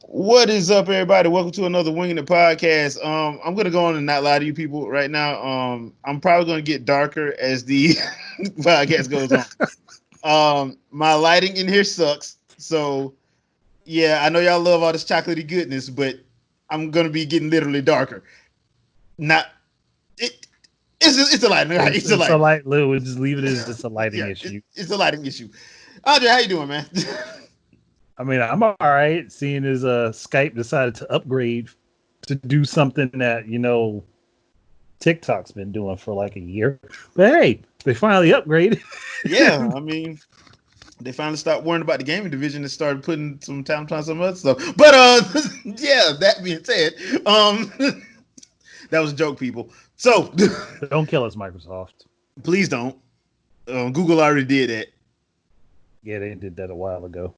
What is up, everybody? Welcome to another Wingin IT podcast. I'm gonna go on and not lie to you people right now. I'm probably gonna get darker as the podcast goes on. My lighting in here sucks, so yeah, I know y'all love all this chocolatey goodness, but I'm gonna be getting literally darker. Not it. It's a lighting. It's a It's a lighting. light. We'll just leave it as just a lighting Yeah, issue. it's a lighting issue. Andre, how you doing, man? I mean, I'm all right. Seeing as Skype decided to upgrade to do something that TikTok's been doing for like a year, but hey, they finally upgraded. Yeah, I mean, they finally stopped worrying about the gaming division and started putting some time on some other stuff. But yeah, that being said, that was a joke, people. So Don't kill us, Microsoft. please don't. Google already did that. Yeah, they did that a while ago.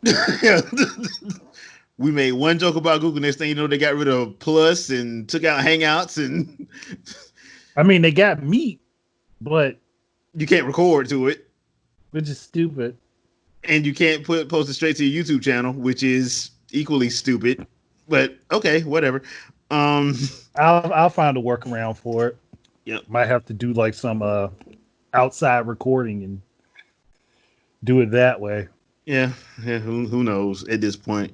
We made one joke about Google. Next thing you know, they got rid of Plus and took out Hangouts, and I mean, they got meat, but you can't record to it, which is stupid. and you can't post it straight to your YouTube channel, which is equally stupid. But okay, whatever. Um, I'll find a workaround for it. Yep. Might have to do like some outside recording and do it that way. Yeah, who knows at this point.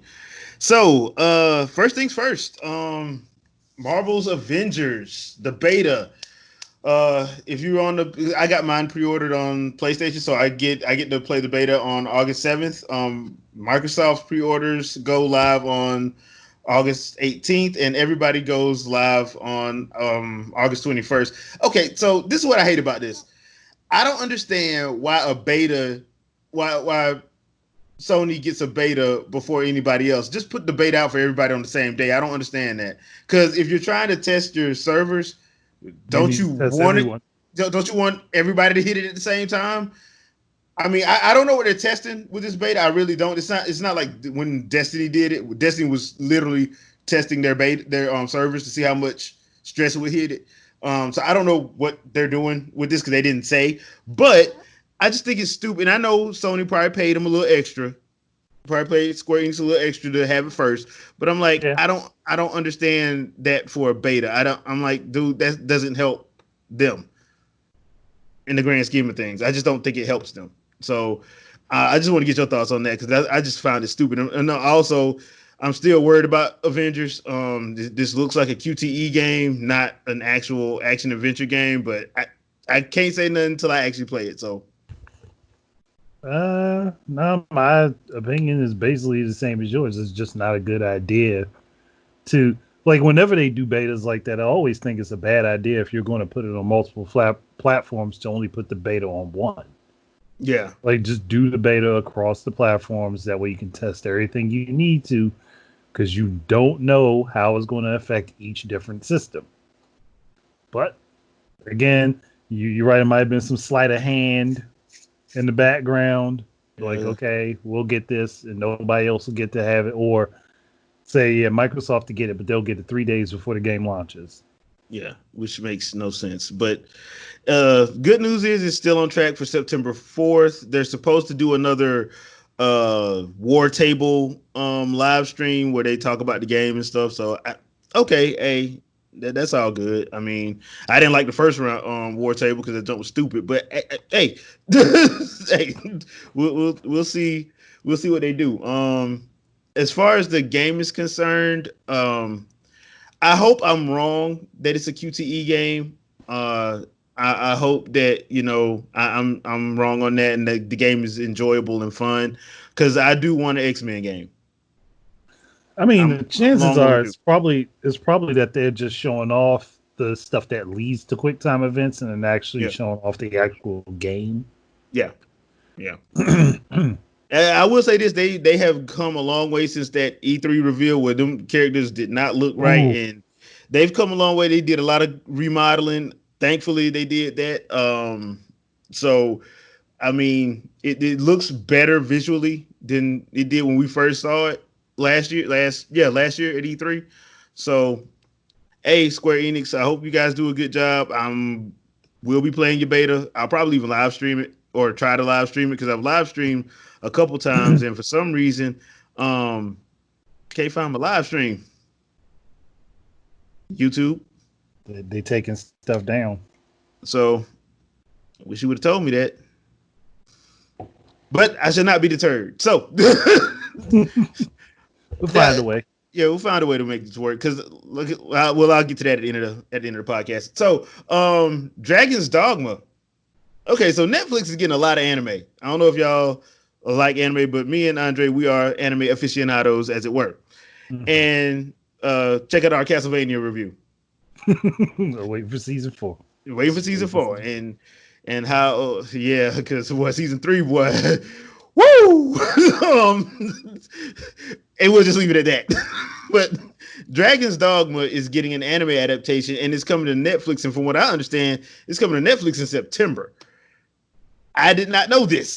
So, first things first. Marvel's Avengers, the beta. If you're on I got mine pre-ordered on PlayStation, so I get to play the beta on August 7th. Microsoft's pre-orders go live on August 18th, and everybody goes live on August 21st. Okay, so this is what I hate about this. I don't understand why Sony gets a beta before anybody else. Just put the beta out for everybody on the same day. I don't understand that. Because if you're trying to test your servers, don't you want everyone. Don't you want everybody to hit it at the same time? I mean, I don't know what they're testing with this beta. I really don't. It's not like when Destiny did it. Destiny was literally testing their servers to see how much stress it would hit it. So I don't know what they're doing with this because they didn't say. But I just think it's stupid. And I know Sony probably paid them a little extra. Probably paid Square Enix a little extra to have it first. But I'm like, Yeah. I don't understand that for a beta. I'm like, dude, that doesn't help them in the grand scheme of things. I just don't think it helps them. So I just want to get your thoughts on that because I just found it stupid. And also, I'm still worried about Avengers. This looks like a QTE game, not an actual action adventure game. But I can't say nothing until I actually play it. So No, my opinion is basically the same as yours. It's just not a good idea to like whenever they do betas like that. I always think it's a bad idea if you're going to put it on multiple platforms to only put the beta on one. yeah, Like just do the beta across the platforms. That way you can test everything you need to, because you don't know how it's going to affect each different system. But again, you're right. It might have been some sleight of hand in the background. Like, okay, we'll get this and nobody else will get to have it. Or say, yeah, Microsoft to get it, but they'll get it 3 days before the game launches. yeah, which makes no sense. But good news is it's still on track for September 4th. They're supposed to do another war table live stream where they talk about the game and stuff. So okay, hey, that's all good. I mean, I didn't like the first round war table because the jump was stupid. But hey, hey, we'll see what they do. As far as the game is concerned, I hope I'm wrong that it's a QTE game. I hope that I'm wrong on that and that the game is enjoyable and fun because I do want an X-Men game. I mean, I'm the chances long are overdue. it's probably that they're just showing off the stuff that leads to quick time events and then actually Yeah, showing off the actual game. yeah, yeah. I will say this: they have come a long way since that E3 reveal where them characters did not look right, Ooh, and they've come a long way. They did a lot of remodeling. Thankfully, they did that. So I mean, it looks better visually than it did when we first saw it last year. Last year at E3. So, hey, Square Enix, I hope you guys do a good job. We'll be playing your beta. I'll probably even live stream it or try to live stream it because I've live streamed a couple times, and for some reason, um, Can't find my live stream. YouTube. They taking stuff down. So I wish you would have told me that. But I should not be deterred. So We'll find a that way. yeah, we'll find a way to make this work. Because look, well, I'll get to that at the end of the podcast. So, Dragon's Dogma. Okay, so Netflix is getting a lot of anime. I don't know if y'all like anime, but me and Andre, we are anime aficionados, as it were. Mhm. And check out our Castlevania review. Wait for season 4. Wait for season 4, and how yeah, because what season 3 was. Woo! And we'll just leave it at that. But Dragon's Dogma is getting an anime adaptation, and it's coming to Netflix. And from what I understand, it's coming to Netflix in September. I did not know this.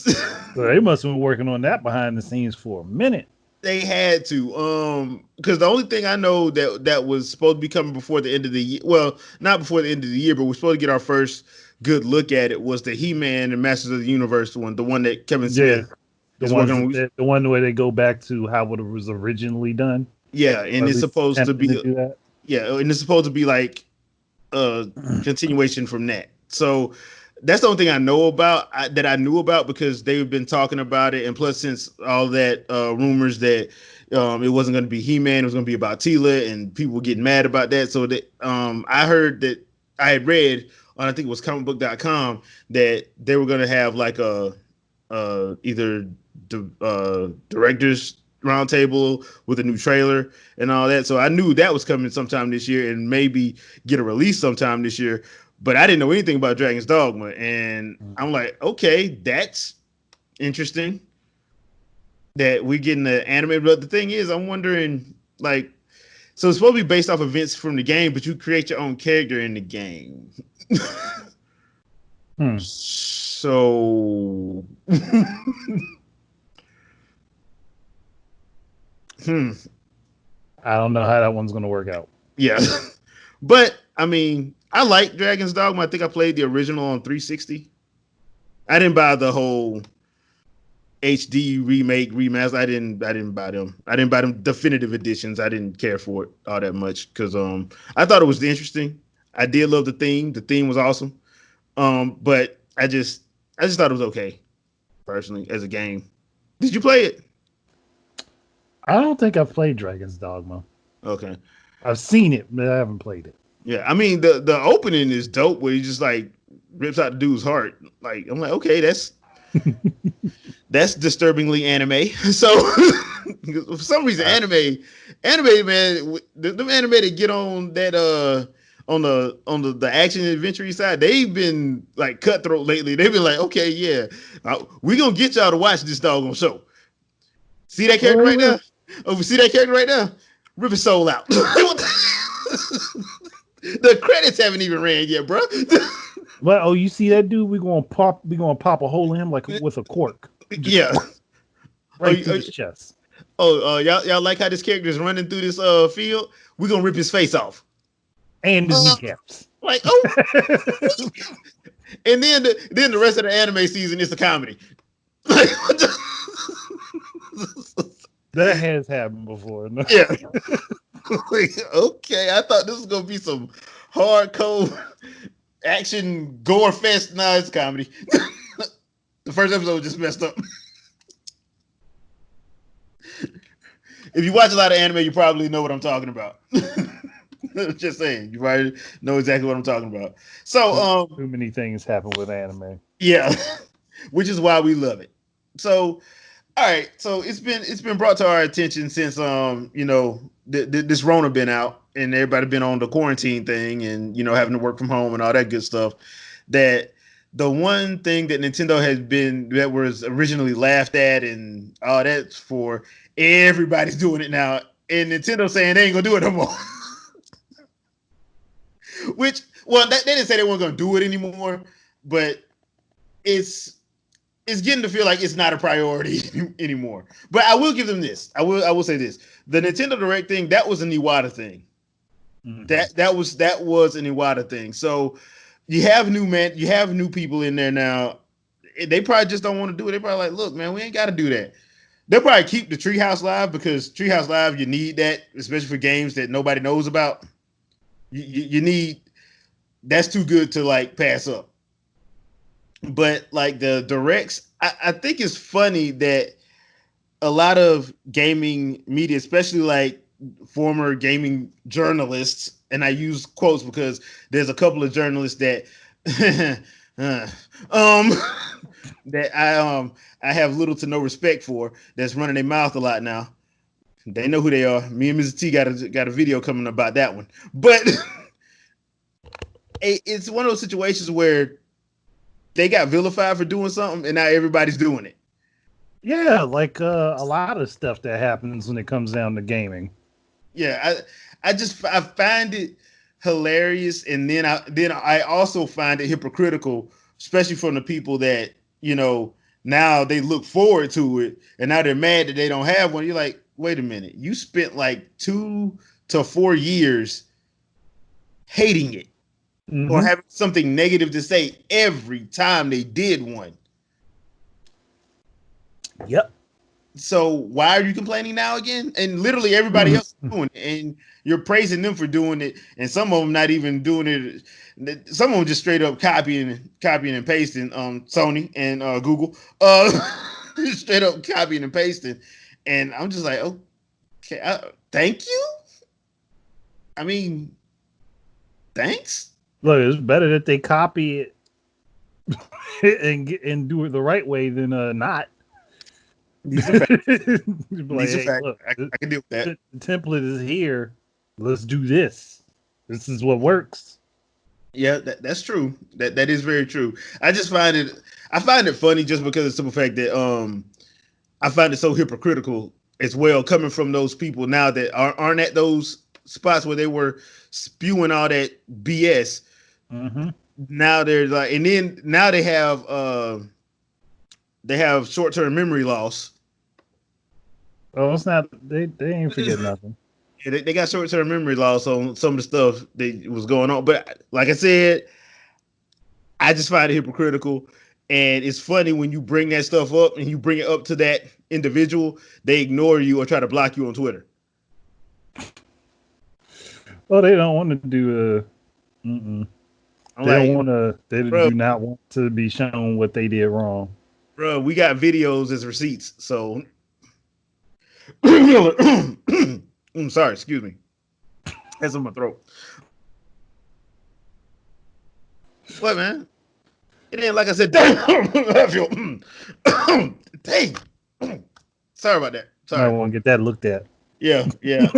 So they must have been working on that behind the scenes for a minute. They had to, because the only thing I know that was supposed to be coming before the end of the year. Well, not before the end of the year, but we're supposed to get our first good look at it. Was the He-Man and Masters of the Universe one, the one that Kevin Yeah, Smith is working on? the one where they go back to how it was originally done. Yeah, Or and at it's least supposed to attempting to be do that. yeah, and it's supposed to be like a continuation from that. So that's the only thing I know about that I knew about because they've been talking about it, and plus since all that rumors that it wasn't going to be He-Man, it was going to be about Tila, and people were getting mad about that. So that I heard that I had read on I think it was comicbook.com that they were going to have like a either directors roundtable with a new trailer and all that. So I knew that was coming sometime this year and maybe get a release sometime this year. But I didn't know anything about Dragon's Dogma, and I'm like, okay, that's interesting that we're getting the anime. But the thing is, I'm wondering, like, so it's supposed to be based off events from the game, but you create your own character in the game. So, I don't know how that one's going to work out. Yeah, but I mean, I like Dragon's Dogma. I think I played the original on 360. I didn't buy the whole HD remake remaster. I didn't buy them. I didn't buy them definitive editions. I didn't care for it all that much because I thought it was interesting. I did love the theme. The theme was awesome. But I just thought it was okay personally as a game. Did you play it? I don't think I've played Dragon's Dogma. Okay. I've seen it, but I haven't played it. Yeah, I mean the opening is dope where he just like rips out the dude's heart. Like I'm like, okay, that's disturbingly anime. So for some reason, anime man, the anime that get on that on the action adventure side, they've been like cutthroat lately. They've been like, okay, yeah, we gonna get y'all to watch this doggone show. See that character right now? Oh, see that character right now? Rip his soul out. The credits haven't even ran yet, bro. Well, oh, you see that dude? We're gonna pop a hole in him like with a cork. Yeah, Right through his chest. Y'all like how this character is running through this field? We're gonna rip his face off and his kneecaps. Like and then the rest of the anime season is the comedy. Like, that has happened before. No? Yeah. Like, okay, I thought this was gonna be some hardcore action gore fest. Nah, it's comedy. The first episode just messed up. If you watch a lot of anime, you probably know what I'm talking about. Just saying, you probably know exactly what I'm talking about. So, too many things happen with anime. Yeah, which is why we love it. So, all right, so it's been brought to our attention since this Rona been out and everybody been on the quarantine thing and having to work from home and all that good stuff. That the one thing that Nintendo has been that was originally laughed at and all that's for everybody's doing it now, and Nintendo saying they ain't gonna do it no more. Which, well, they didn't say they weren't gonna do it anymore, but it's getting to feel like it's not a priority anymore. But I will give them this. I will say this: the Nintendo Direct thing, that was an Iwata thing. Mm-hmm. That was an Iwata thing. So you have new people in there now. They probably just don't want to do it. They probably like, look, man, we ain't got to do that. they'll probably keep the Treehouse Live because Treehouse Live you need that, especially for games that nobody knows about. You need that's too good to like pass up. But like the directs, I think it's funny that a lot of gaming media, especially like former gaming journalists, and I use quotes because there's a couple of journalists that uh, um that I have little to no respect for that's running their mouth a lot now. They know who they are. Me and Mrs. T got a video coming about that one. But it's one of those situations where they got vilified for doing something and now everybody's doing it. Yeah, like a lot of stuff that happens when it comes down to gaming. Yeah, I find it hilarious, and then I also find it hypocritical, especially from the people that now they look forward to it, and now they're mad that they don't have one. You're like, wait a minute, you spent like 2 to 4 years hating it or Mm-hmm. having something negative to say every time they did one. Yep. So why are you complaining now again? And literally everybody else is doing it, and you're praising them for doing it, and some of them not even doing it. Some of them just straight up copying and pasting. Sony and Google, straight up copying and pasting, and I'm just like, okay, thank you. I mean, thanks. Look, it's better that they copy it and do it the right way than not. These are facts. Like, These are hey, facts. look, I can deal with that. the template is here. Let's do this. This is what works. Yeah, that's true. That is very true. I find it funny just because of the simple fact that I find it so hypocritical as well coming from those people now that aren't at those spots where they were spewing all that BS. Mm-hmm. Now they're like, and then now they have short term memory loss. Oh, it's not. They ain't forget nothing. Yeah, they got short term memory loss on some of the stuff that was going on. But like I said, I just find it hypocritical. And it's funny when you bring that stuff up and you bring it up to that individual, they ignore you or try to block you on Twitter. Oh, they don't want to do mm-mm. I'm They don't like, want to. They bro, do not want to be shown what they did wrong. bro, we got videos as receipts. So, I'm sorry, excuse me. That's in my throat. What, man? It ain't like I said, damn, I feel, dang. Sorry about that. Might Sorry. want to get that looked at. Yeah, yeah.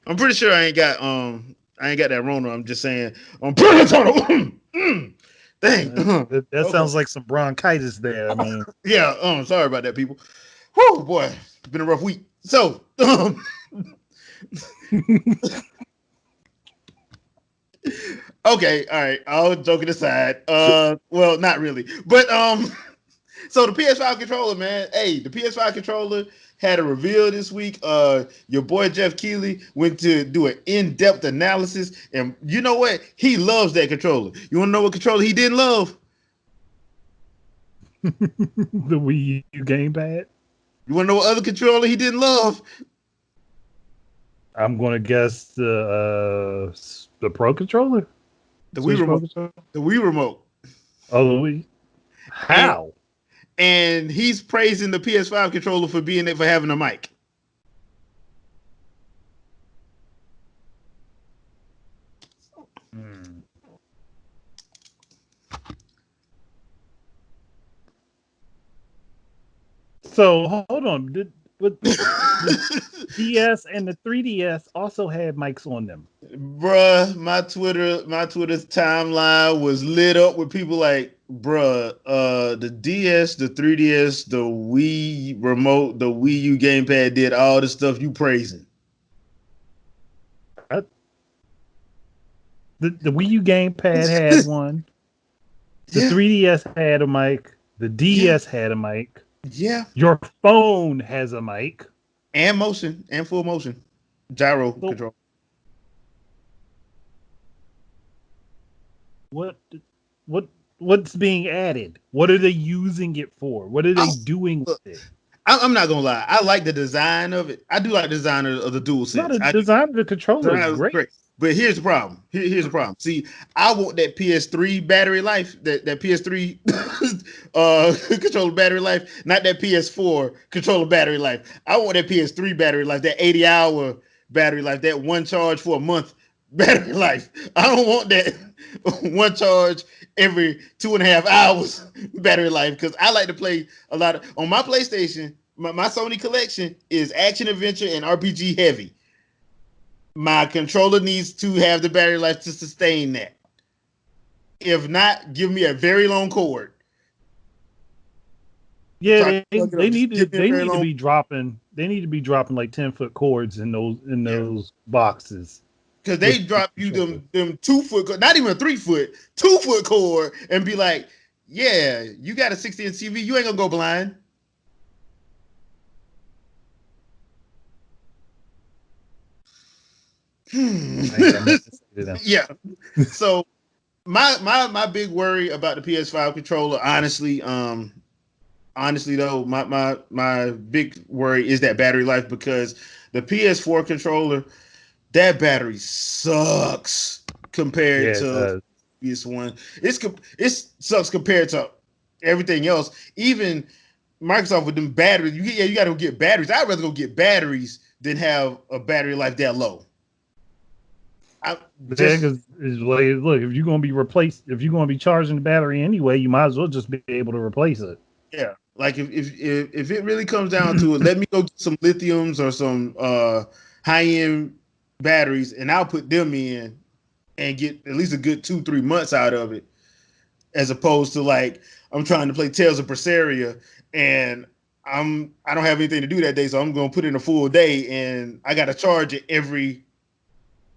I'm pretty sure I ain't got that Rona. I'm just saying I'm pretty total. Dang. That Okay. sounds like some bronchitis there. I mean, Yeah. Sorry about that, people. Whoo, boy, it's been a rough week. So, okay, all right. All joking aside, well, not really, but so the PS5 controller, man. Hey, the PS5 controller had a reveal this week. Your boy Jeff Keighley went to do an in-depth analysis, and you know what? He loves that controller. You want to know what controller he didn't love? the Wii U gamepad. You want to know what other controller he didn't love? I'm gonna guess the Pro controller, The Wii Switch Pro remote. controller. The Wii remote. Oh, the Wii. And How? and he's praising the PS5 controller for being it for having a mic. Hmm. So hold on. But the DS and the 3DS also had mics on them. Bruh, my Twitter's timeline was lit up with people like, bruh, the DS, the 3DS, the Wii remote, the Wii U gamepad did all the stuff you praising. I, the Wii U gamepad had one. The Yeah, 3DS had a mic. The yeah, DS had a mic. yeah. Your phone has a mic. And motion and full motion. Gyro So control. what what what's being added? What are they using it for? What are I, they doing look, with it? I'm not gonna lie. I like the design of it. I do like the design of the Dual Not Sense. a I do. design of the controller is Design was great. great. But here's the problem. Here's the problem. See, I want that PS3 battery life, that PS3 controller battery life, not that PS4 controller battery life. I want that PS3 battery life, that 80-hour battery life, that one charge for a month battery life. I don't want that one charge every 2.5 hours battery life because I like to play a lot of on my PlayStation. My Sony collection is action adventure and RPG heavy. My controller needs to have the battery life to sustain that. If not, give me a very long cord Yeah, so I can plug it up. Just give me a they very need to long be dropping like 10-foot cords in yeah. those boxes Because with they the drop you controller. them 2 foot, not even a 3 foot, 2 foot cord, and be like, yeah, you got a 60-inch TV, you ain't gonna go blind. I ain't got nothing to say to them. Yeah. So my big worry about the PS5 controller, honestly though, my big worry is that battery life because the PS4 controller, that battery sucks compared Yeah, it to does. PS1. It sucks compared to everything else. Even Microsoft with them batteries, you got to get batteries. I'd rather go get batteries than have a battery life that low. I Yeah, just because like, look, if you're gonna be charging the battery anyway, you might as well just be able to replace it. yeah, like if it really comes down to it, let me go get some lithiums or some high end batteries, and I'll put them in and get at least a good 2-3 months out of it, as opposed to like I'm trying to play Tales of Berseria and I don't have anything to do that day, so I'm gonna put in a full day and I gotta charge it every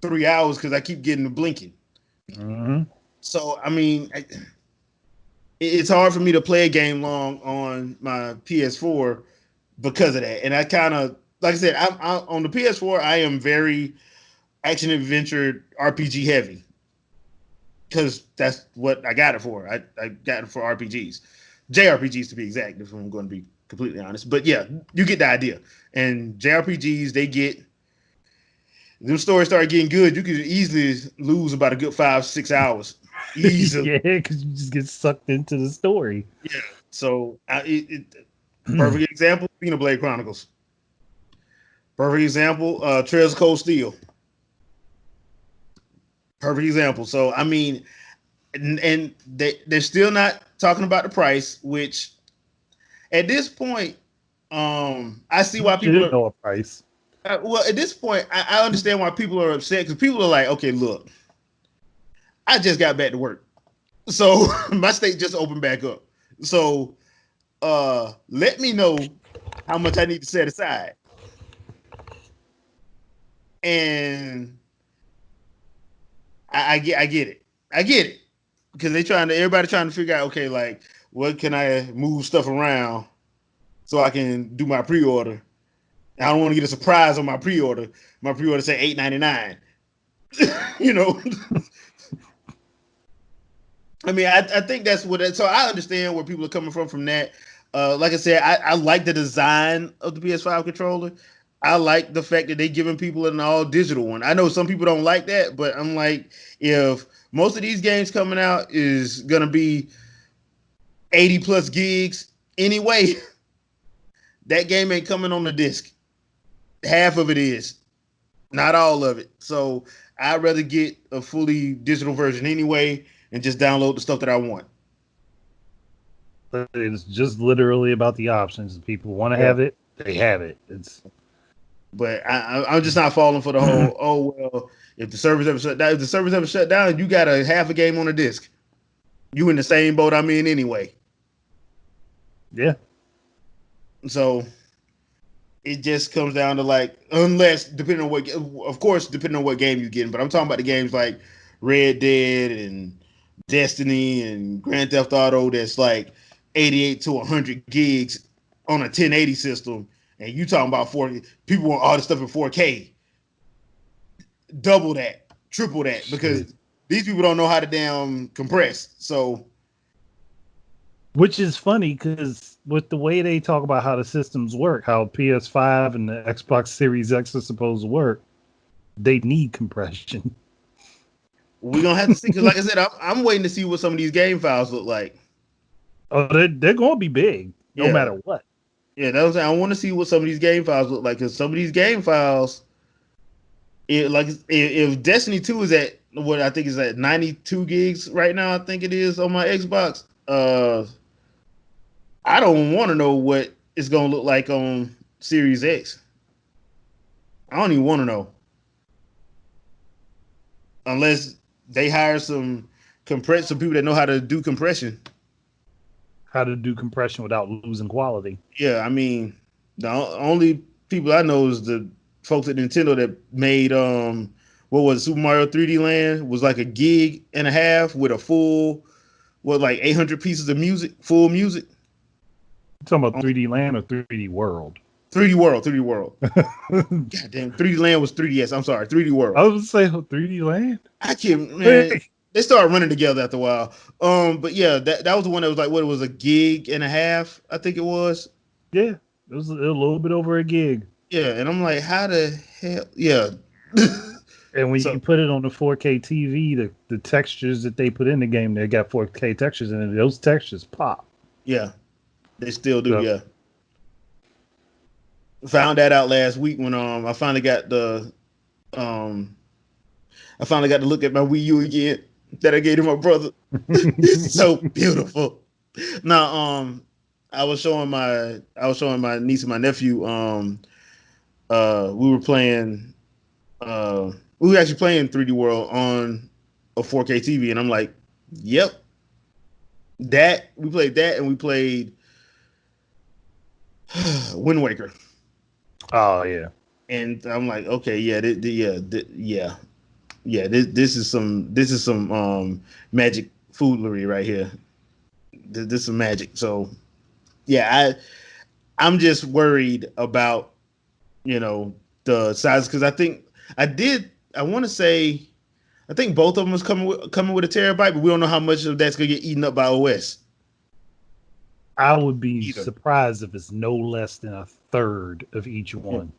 3 hours because I keep getting the blinking. Hmm. So I mean, it's hard for me to play a game long on my PS4 because of that. And I kind of, like I said, on the PS4. I am very action adventure RPG heavy because that's what I got it for. I got it for RPGs, JRPGs to be exact. If I'm going to be completely honest, but yeah, you get the idea. And JRPGs, they get them stories start getting good. You could easily lose about a good 5-6 hours, easily. Yeah, because you just get sucked into the story. Yeah. So perfect example, Xenoblade Chronicles. Perfect example, Trails of Cold Steel. Perfect example. So I mean, and they're still not talking about the price, which at this point, I see You why people should are. know a price. Well, at this point, I understand why people are upset because people are like, okay, look, I just got back to work, so my state just opened back up. So let me know how much I need to set aside, and I get it. I get it because everybody trying to figure out, okay, like what can I move stuff around so I can do my pre-order. I don't want to get a surprise on my pre-order. My pre-order say $8.99. you know, I mean, I think that's what. So I understand where people are coming from that. Like I said, I like the design of the PS5 controller. I like the fact that they giving people an all digital one. I know some people don't like that, but I'm like, if most of these games coming out is gonna be 80 plus gigs anyway, that game ain't coming on the disc. Half of it is, not all of it. So I'd rather get a fully digital version anyway and just download the stuff that I want. It's just literally about the options. If people want to Yeah. have it, they have it. It's But I'm just not falling for the whole. Oh well, if the servers ever shut down, if the servers ever shut down, you got a half a game on a disc. You in the same boat I'm in anyway. yeah. So it just comes down to like, unless depending on what, of course, depending on what game you're getting. But I'm talking about the games like Red Dead and Destiny and Grand Theft Auto. That's like 88 to 100 gigs on a 1080 system, and you talking about 40. People want all this stuff in 4K, double that, triple that, Shit. because these people don't know how to damn compress. So Which is funny because with the way they talk about how the systems work, how PS5 and the Xbox Series X are supposed to work, they need compression. We're gonna have to see because, like I said, I'm waiting to see what some of these game files look like. Oh, they're going to be big no Yeah, matter what. yeah, that was. I want to see what some of these game files look like because some of these game files, if Destiny 2 is at what I think is at 92 gigs right now, I think it is on my Xbox. I don't want to know what it's gonna look like on Series X. I don't even want to know unless they hire some people that know how to do compression. How to do compression without losing quality. Yeah, I mean, only people I know is the folks at Nintendo that made what was it, Super Mario 3D Land was like a gig and a half with a full like 800 pieces of music, full music. You talking about On 3D Land or 3D World? 3D World, 3D World. I God damn, 3D Land was 3DS. I'm sorry, 3D World. was say 3D Land. I can't, man. Hey, They started running together after a while. But yeah, that was the one that was like what it was a gig and a half, I think it was. yeah, it was a little bit over a gig. Yeah, and I'm like, how the hell? Yeah. And when So you put it on the 4K TV, the textures that they put in the game, they got 4K textures in it. Those textures pop. yeah, they still do. So Yeah, found that out last week when um I finally got to look at my Wii U again that I gave to my brother. It's so beautiful. Now, I was showing my niece and my nephew. We were playing. We were actually playing 3D World on a 4K TV, and I'm like, "Yep, that." We played that, and we played Wind Waker, oh yeah, and I'm like, "Okay, yeah, yeah, yeah. This is some magic foolery right here. This is some magic." So yeah, I'm just worried about the size because I think I did. I want to say I think both of them was coming with a terabyte, but we don't know how much of that's gonna get eaten up by OS I would be either. surprised if it's no less than a third of each Yeah, one.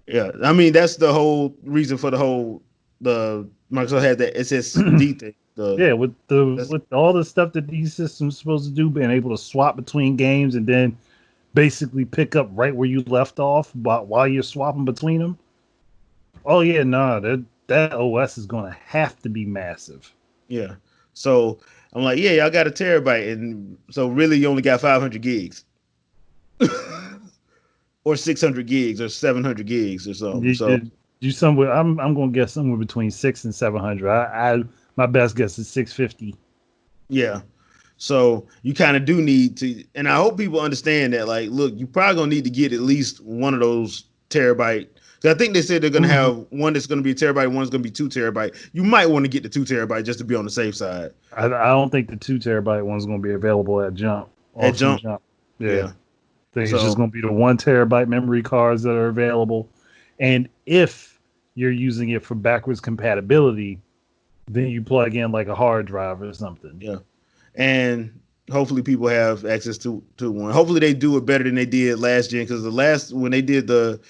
yeah. I mean that's the whole reason for the Microsoft had that SSD thing. The Yeah, with the that's with all the stuff that these systems supposed to do, being able to swap between games and then basically pick up right where you left off while you're swapping between them. Oh yeah, no, that OS is going to have to be massive. yeah. So I'm like, yeah, y'all got a terabyte, and so really you only got 500 gigs. Or 600 gigs or 700 gigs or something. So You somewhere. I'm going to guess somewhere between 600 and 700. I my best guess is 650. yeah, so you kind of do need to, and I hope people understand that. Like, look, you probably gonna need to get at least one of those terabyte. 'Cause I think they said they're gonna Mhm. have one that's gonna be a terabyte, one's gonna be 2 terabyte. You might want to get the 2 terabyte just to be on the safe side. I don't think the 2 terabyte one's going to be available at jump At off from jump, jump. Yeah, yeah. I think it's just So going to be the 1 terabyte memory cards that are available, and if you're using it for backwards compatibility, then you plug in like a hard drive or something. yeah, and hopefully people have access to one. Hopefully they do it better than they did last gen because the last when they did the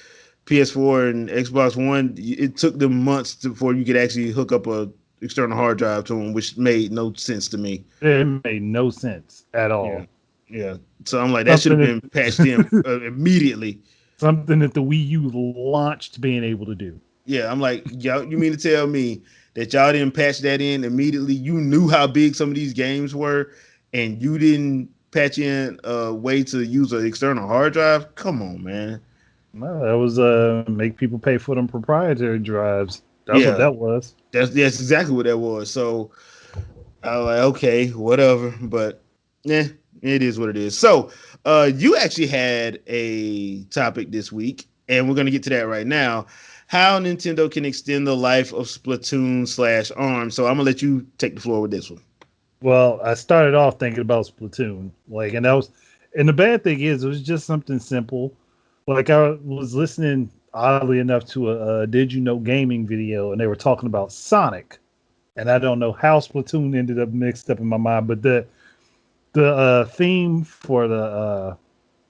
PS4 and Xbox One, it took them months before you could actually hook up a external hard drive to them, which made no sense to me. It made no sense at Yeah, all. yeah. So I'm like, that should have Something been patched in that immediately. something that the Wii U launched being able to do. Yeah, I'm like, y'all. You mean to tell me that y'all didn't patch that in immediately? You knew how big some of these games were, and you didn't patch in a way to use an external hard drive? Come on, man. No, that was make people pay for them proprietary drives. That's what Yeah, that was. that's exactly what that was. So I was like, okay, whatever. But yeah, it is what it is. So you actually had a topic this week, and we're gonna get to that right now. How Nintendo can extend the life of Splatoon slash ARMS. So I'm gonna let you take the floor with this one. Well, I started off thinking about Splatoon, like, and that was, and the bad thing is, it was just something simple. Like I was listening, oddly enough, to a Did You Know Gaming video, and they were talking about Sonic, and I don't know how Splatoon ended up mixed up in my mind, but the theme for the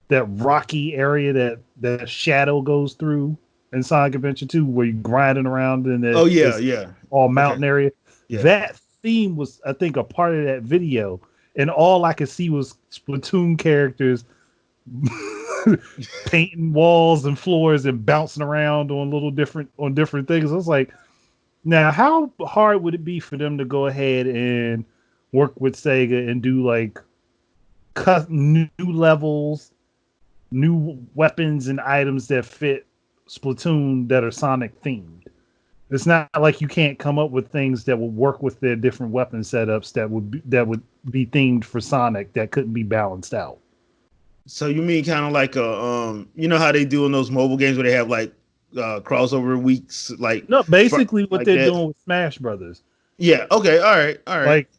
that rocky area that Shadow goes through in Sonic Adventure 2, where you're grinding around in Oh yeah, this yeah. all Okay. mountain area. Yeah. That theme was, I think, a part of that video, and all I could see was Splatoon characters painting walls and floors and bouncing around on different things. I was like, now how hard would it be for them to go ahead and work with Sega and do like cut new levels, new weapons and items that fit Splatoon that are Sonic themed? It's not like you can't come up with things that would work with their different weapon setups that would be themed for Sonic that couldn't be balanced out. So you mean kind of like a you know how they do in those mobile games where they have like crossover weeks No, basically what like they're that? doing with Smash Brothers, Yeah. Okay. All right. All right. like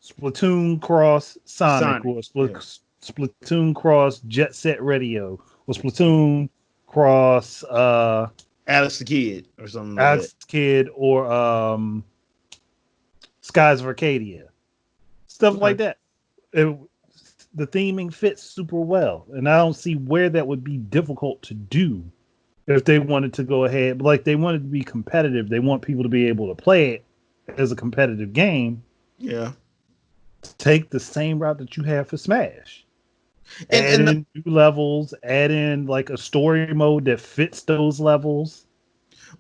Splatoon cross Sonic, Sonic. or Yeah. Splatoon cross Jet Set Radio, or Splatoon cross Alex the Kid or something like that. Alex Kid, or Skies of Arcadia, stuff like Okay. that. It, the theming fits super well, and I don't see where that would be difficult to do if they wanted to go ahead. But like, they wanted to be competitive. They want people to be able to play it as a competitive game. Yeah. Take the same route that you have for Smash. Add And in new levels, add in like a story mode that fits those levels.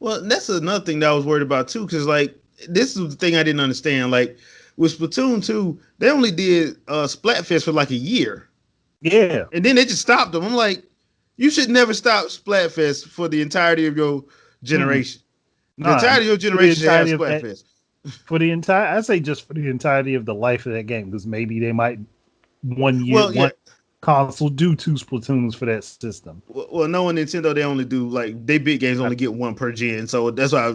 well, that's another thing that I was worried about too, because like this is the thing I didn't understand. Like with Splatoon 2, they only did Splatfest for like a year. Yeah. And then they just stopped them. I'm like, you should never stop Splatfest for the entirety of your Mm-mm. generation. The Nah, entirety of your for the generation should have entirety of that, Splatfest. I say just for the entirety of the life of that game, because maybe they might Well, yeah. one console do two Splatoons for that system. Well, knowing Nintendo, they only do like they big games I, only get one per gen, so that's why. I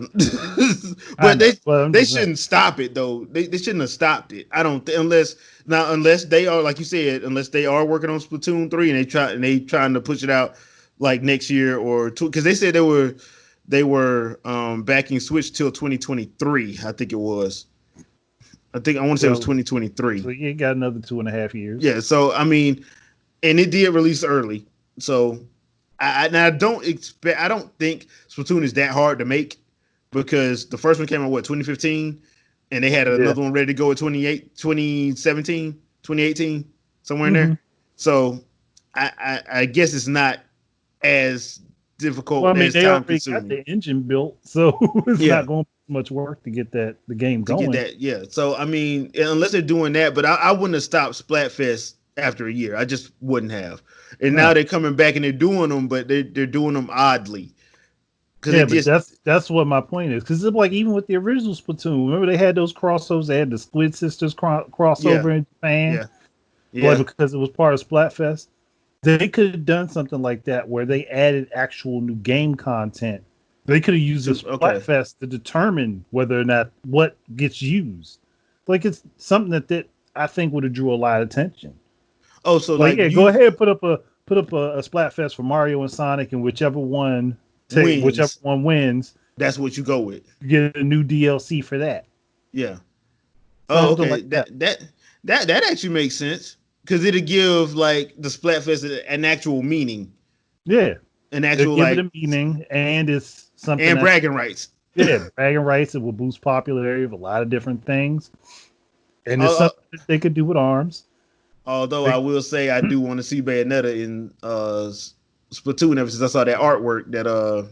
But know, but I'm they just saying. shouldn't stop it though. They shouldn't have stopped it. I don't unless now unless they are like you said, unless they are working on Splatoon 3 and they trying to push it out like next year or two, because they said they were backing Switch till 2023. I think it was. I want to say it was So 2023. so you got another 2.5 years. Yeah. So I mean, and it did release early. So I don't expect. I don't think Splatoon is that hard to make because the first one came out what 2015, and they had Yeah. another one ready to go at 2017, 2018, somewhere in Mm-hmm. there. So I guess it's not as Well, I difficult mean, as they time already got consuming. the engine built, so it's Yeah, not going to be much work to get the game to get going. that. Yeah. So I mean, unless they're doing that, but I wouldn't have stopped Splatfest after a year. I just wouldn't have. And now No. they're coming back and they're doing them, but they're doing them oddly because Yeah, it but just that's what my point is. Because it's like, even with the original Splatoon, remember they had those crossovers. They had the Squid Sisters yeah, crossover in Japan, yeah, like yeah. because it was part of Splatfest. They could have done something like that where they added actual new game content. They could have used the Okay. Splatfest to determine whether or not what gets used. Like, it's something that I think would have drew a lot of attention. Oh, so Like, like yeah, go you ahead, put up a Splatfest for Mario and Sonic, and whichever wins. one wins, That's what you go with. you get a new DLC for that. Yeah. Oh, Something okay. like that. That actually makes sense because it'll give like the Splatfest an actual meaning, Yeah. an It'll actual give it like a meaning, and it's something and that's, bragging rights. yeah, bragging rights. It will boost popularity of a lot of different things. And it's Uh, something that they could do with arms. Although I They, will say I do want to see Bayonetta in Splatoon ever since I saw that artwork that I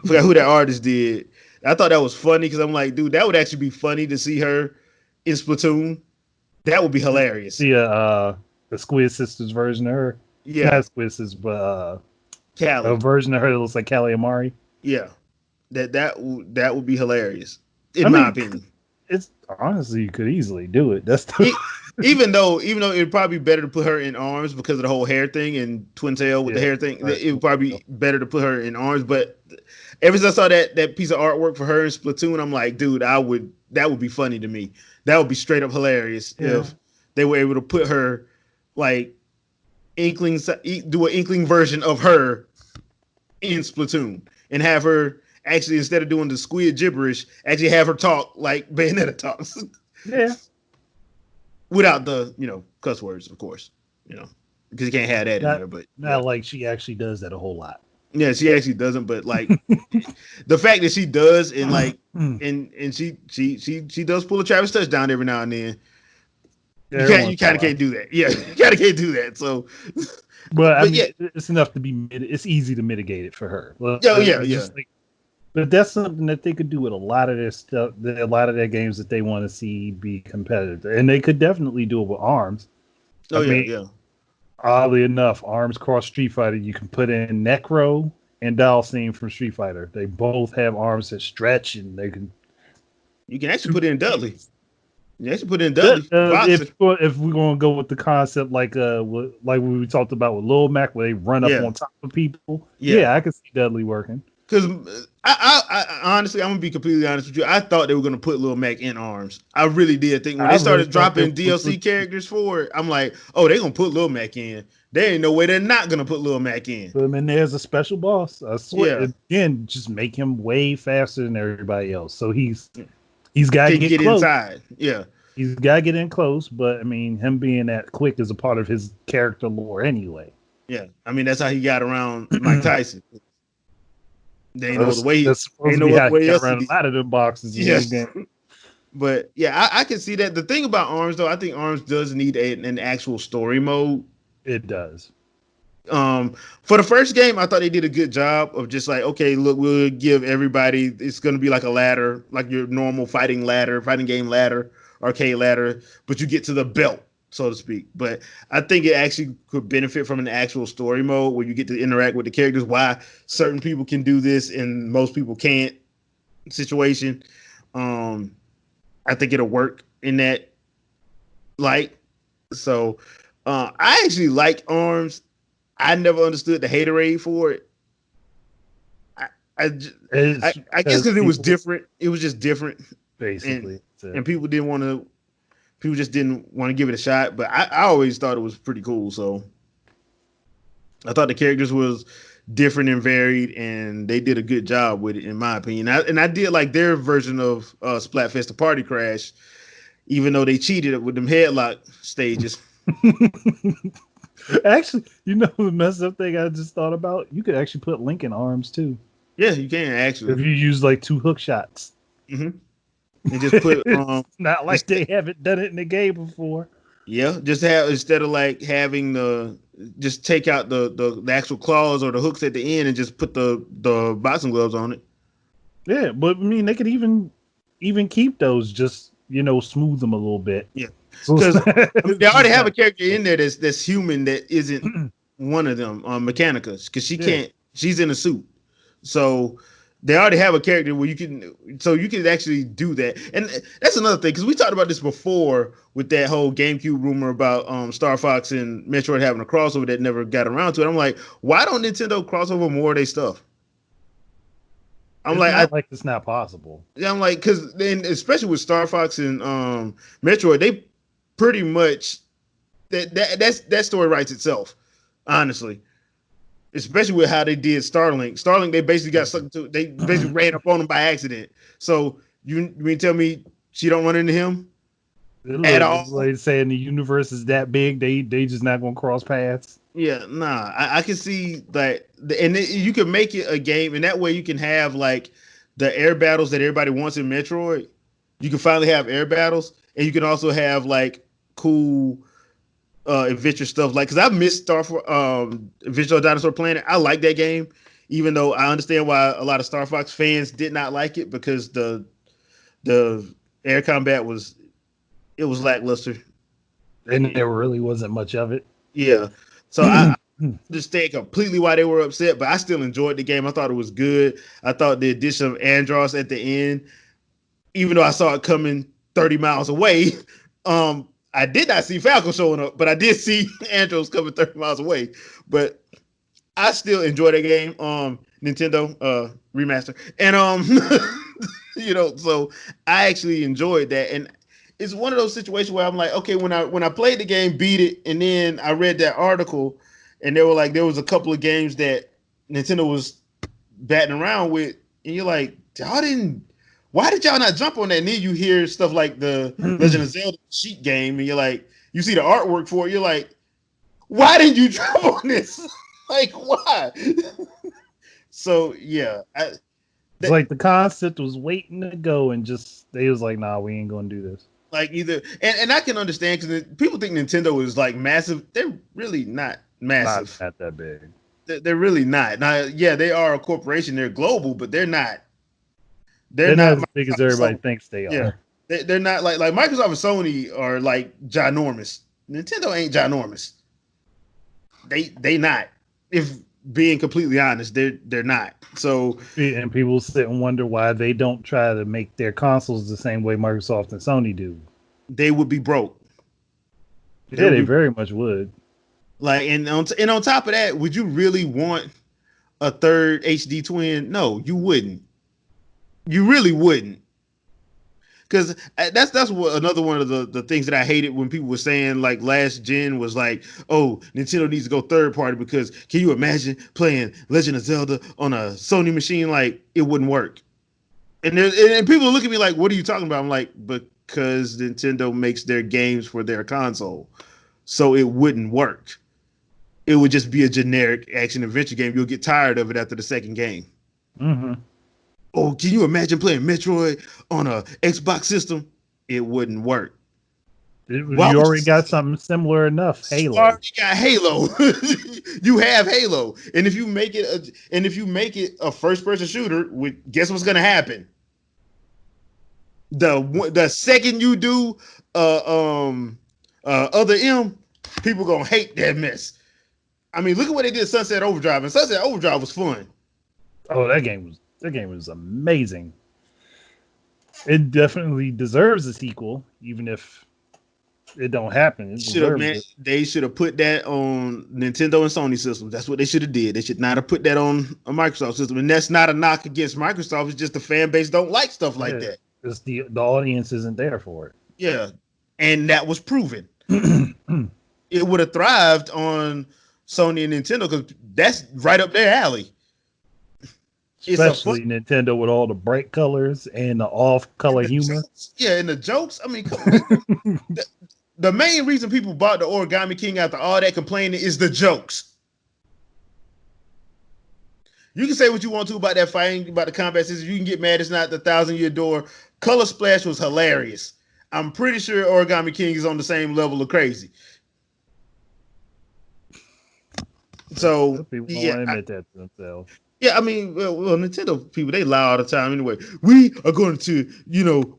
forgot who that artist did. I thought that was funny because I'm like, dude, that would actually be funny to see her in Splatoon. That would be hilarious. see the Squid Sisters version of her. Yeah, Not Squid Sisters, but a Callie. version of her that looks like Callie Amari. Yeah, that would be hilarious, I in my mean, opinion. it's honestly, you could easily do it. That's E- even though it'd probably be better to put her in arms because of the whole hair thing and Twin Tail with the yeah. hair thing, Right. it would probably be better to put her in arms. But ever since I saw that piece of artwork for her in Splatoon, I'm like, dude, that would be funny to me. That would be straight up hilarious Yeah. if they were able to put her like do an inkling version of her in Splatoon and have her actually, instead of doing the squid gibberish, actually have her talk like Bayonetta talks. Yeah. without the cuss words, of course, you know, because you can't have that in Not there. But yeah, not like she actually does that a whole lot. yeah, she actually doesn't. But like the fact that she does, and like and she does pull a Travis touchdown every now and then. Every You once in a kind of while. can't do that. Yeah, you kind of can't do that. So, But I but mean, yeah, it's enough to be. It's easy to mitigate it for her. Well, yeah, yeah, it's yeah. just like, but that's something that they could do with a lot of their stuff. A lot of their games that they want to see be competitive, and they could definitely do it with arms. Oh I yeah, mean, yeah. oddly enough, arms cross Street Fighter, you can put in Necro and Dalcine from Street Fighter. They both have arms that stretch, and they can You can actually do put it in things. Dudley. You actually put it in Dudley boxer. If we're gonna go with the concept like we talked about with Lil Mac, where they run up Yeah, on top of people, yeah. yeah, I can see Dudley working. Because I honestly, I'm gonna be completely honest with you. I thought they were gonna put Lil Mac in arms. I really did think when I they really started thought they dropping would. DLC characters for it, I'm like, oh, they're gonna put Lil Mac in. There ain't no way they're not gonna put Lil Mac in. Put him in there as a special boss. I Yeah, swear, again, just make him way faster than everybody else. So he's got to can get get close. inside. Yeah, He's got to get in close. But I mean, him being that quick is a part of his character lore anyway. yeah. I mean, that's how he got around Mike Tyson. They ain't no other That's way. supposed Ain't to be no other how he way got else to around do. a lot of them boxes in those Yes. games. But yeah, I can see that. The thing about Arms though, I think Arms does need an actual story mode. It does. For the first game, I thought they did a good job of just like, okay, look, we'll give everybody. It's gonna be like a ladder, like your normal fighting game ladder, arcade ladder, but you get to the belt, so to speak. But I think it actually could benefit from an actual story mode where you get to interact with the characters. Why certain people can do this and most people can't. Situation. Um, I think it'll work in that light. So, I actually like Arms. I never understood the haterade for it. I I, It's I guess because because it was people different. It was just different, and basically. That's it. and people didn't want to. People just didn't want to give it a shot. But I always thought it was pretty cool. So I thought the characters was different and varied, and they did a good job with it, in my opinion. I did like their version of Splatfest, the Party Crash, even though they cheated with them headlock stages. Actually, you know the messed up thing I just thought about? You could actually put Link in arms too. Yeah, you can actually. If you use like two hook shots. Hmm. And just put It's not like just they haven't done it in the game before. yeah, just have instead of like having the just take out the actual claws or the hooks at the end and just put the boxing gloves on it. Yeah, but I mean they could even keep those, just smooth them a little bit. Yeah, So because I mean they it's already just have a not. character in there that's human that isn't one of them, Mechanica, because she Yeah. can't. She's in a suit, so they already have a character where you can, so you can actually do that. And that's another thing because we talked about this before with that whole GameCube rumor about Star Fox and Metroid having a crossover that never got around to it. I'm like, why don't Nintendo crossover more of their stuff? I'm It's like, not like it's not possible. I'm like, because then especially with Star Fox and Metroid, they pretty much that story writes itself, honestly. Especially with how they did Starlink. Starlink, they basically got sucked into. They basically ran up on him by accident. So you mean tell me she don't run into him at Look, it's all? like saying the universe is that big, they just not gonna cross paths. Yeah, nah. I can see that, and you can make it a game, and that way you can have like the air battles that everybody wants in Metroid. You can finally have air battles, and you can also have like cool adventure stuff. Like, because I missed Adventure Dinosaur Planet. I like that game, even though I understand why a lot of Star Fox fans did not like it because the air combat was it was lackluster. And there really wasn't much of it. Yeah, so I understand completely why they were upset, but I still enjoyed the game. I thought it was good. I thought the addition of Andros at the end, even though I saw it coming 30 miles away, I did not see Falco showing up, but I did see Andros coming 30 miles away. But I still enjoy that game. Nintendo remaster. And so I actually enjoyed that. And it's one of those situations where I'm like, okay, when I played the game, beat it, and then I read that article, and they were like, there was a couple of games that Nintendo was batting around with, and you're like, y'all didn't. Why did y'all not jump on that? And then you hear stuff like the Legend of Zelda cheat game, and you're like, you see the artwork for it, you're like, why didn't you draw on this? Like, why? So yeah, It's that like the concept was waiting to go, and just they was like, "Nah, we ain't gonna do this." like either and I can understand because people think Nintendo is like massive. They're really not Not massive. that big. They're really not. Now, yeah, they are a corporation. They're global, but they're not. They're They're not not as big as Microsoft and everybody Sony. thinks they Yeah, are. they're not like Microsoft and Sony are like ginormous. Nintendo ain't ginormous. They not. If being completely honest, they're not. So And people sit and wonder why they don't try to make their consoles the same way Microsoft and Sony do. they would be broke. They Yeah, would they be very much would. like, and on top of that, would you really want a third HD twin? No, you wouldn't. You really wouldn't. Because that's what another one of the things that I hated when people were saying like last gen was like, oh, Nintendo needs to go third party because can you imagine playing Legend of Zelda on a Sony machine? Like it wouldn't work. And people look at me like, what are you talking about? I'm like, because Nintendo makes their games for their console, so it wouldn't work. It would just be a generic action adventure game. You'll get tired of it after the second game. Mm-hmm. Oh, can you imagine playing Metroid on a Xbox system? It wouldn't work. Why You would already got something similar enough, you Halo. already got Halo? You have Halo, and if you make it a first person shooter, guess what's gonna happen? The second you do other M, people gonna hate that mess. I mean, look at what they did Sunset Overdrive, and Sunset Overdrive was fun. Oh, that game was amazing. It definitely deserves a sequel, even if it don't happen. It Should have deserves man, it. they should have put that on Nintendo and Sony systems. That's what they should have did. They should not have put that on a Microsoft system. And that's not a knock against Microsoft. It's just the fan base don't like stuff like Yeah, that. it's the audience isn't there for Yeah, and that was proven. it. It would have thrived on Sony and Nintendo because that's right up their alley. It's a fun Especially Nintendo with all the bright colors and the off and color the humor. jokes. Yeah, and the jokes. I mean, come on. The main reason people bought the Origami King after all that complaining is the jokes. You can say what you want to about that fighting, about the combat system. You can get mad it's not the Thousand Year Door. Color Splash was hilarious. I'm pretty sure Origami King is on the same level of crazy. So People don't yeah, want to admit that to themselves. yeah. I mean, Nintendo people they lie all the time anyway. We are going to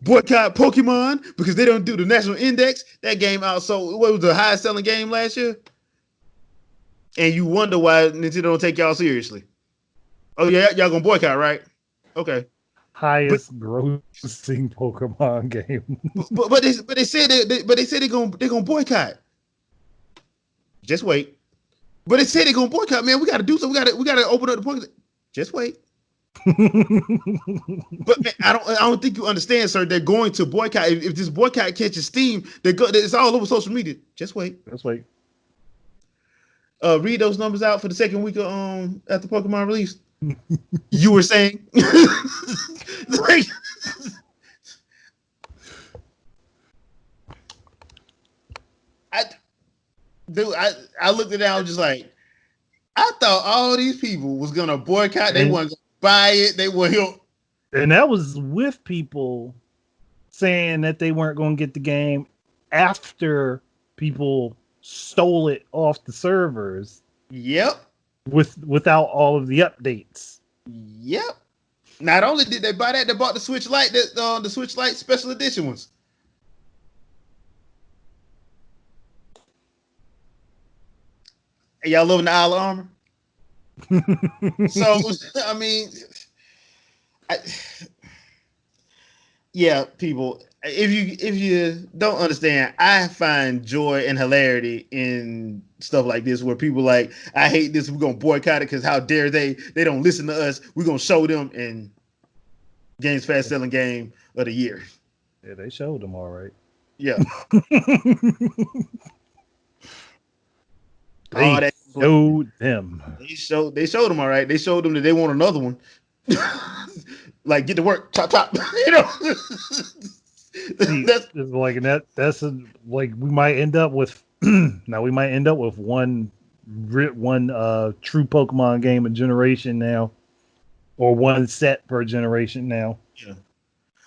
boycott Pokemon because they don't do the national index. That game out so what was the highest selling game last year? And you wonder why Nintendo don't take y'all seriously. Oh yeah, y'all gonna boycott, right? Okay, but Highest grossing Pokemon game. they said they're gonna boycott. Just wait. But they said they're gonna boycott. Man, we got to do something. We got to open up the boycott. Just wait. But man, I don't think you understand, sir. They're going to boycott. If this boycott catches steam, it's all over social media. Just wait. That's like Read those numbers out for the second week of after Pokemon release. You were saying, like, I, dude, I looked at that. I was just like, I thought all these people was gonna boycott. They and, wasn't gonna buy it. They were and that was with people saying that they weren't going to get the game after people stole it off the servers Yep. without all of the updates. Yep. Not only did they buy that, they bought the Switch Lite, the Switch Lite special edition ones. And y'all loving the Isle of Armor? So I mean, I, yeah, people. If you don't understand, I find joy and hilarity in stuff like this, where people like, I hate this. We're gonna boycott it because how dare they? They don't listen to us. We're gonna show them. And game's fast selling game of the year. Yeah, they showed them all right. Yeah. All They that showed them. they showed them all right. They showed them that they want another one. Like get to work, chop chop. You know. See, That's it's like like we might end up with now we might end up with one true Pokemon game a generation now, or one set per generation now, yeah.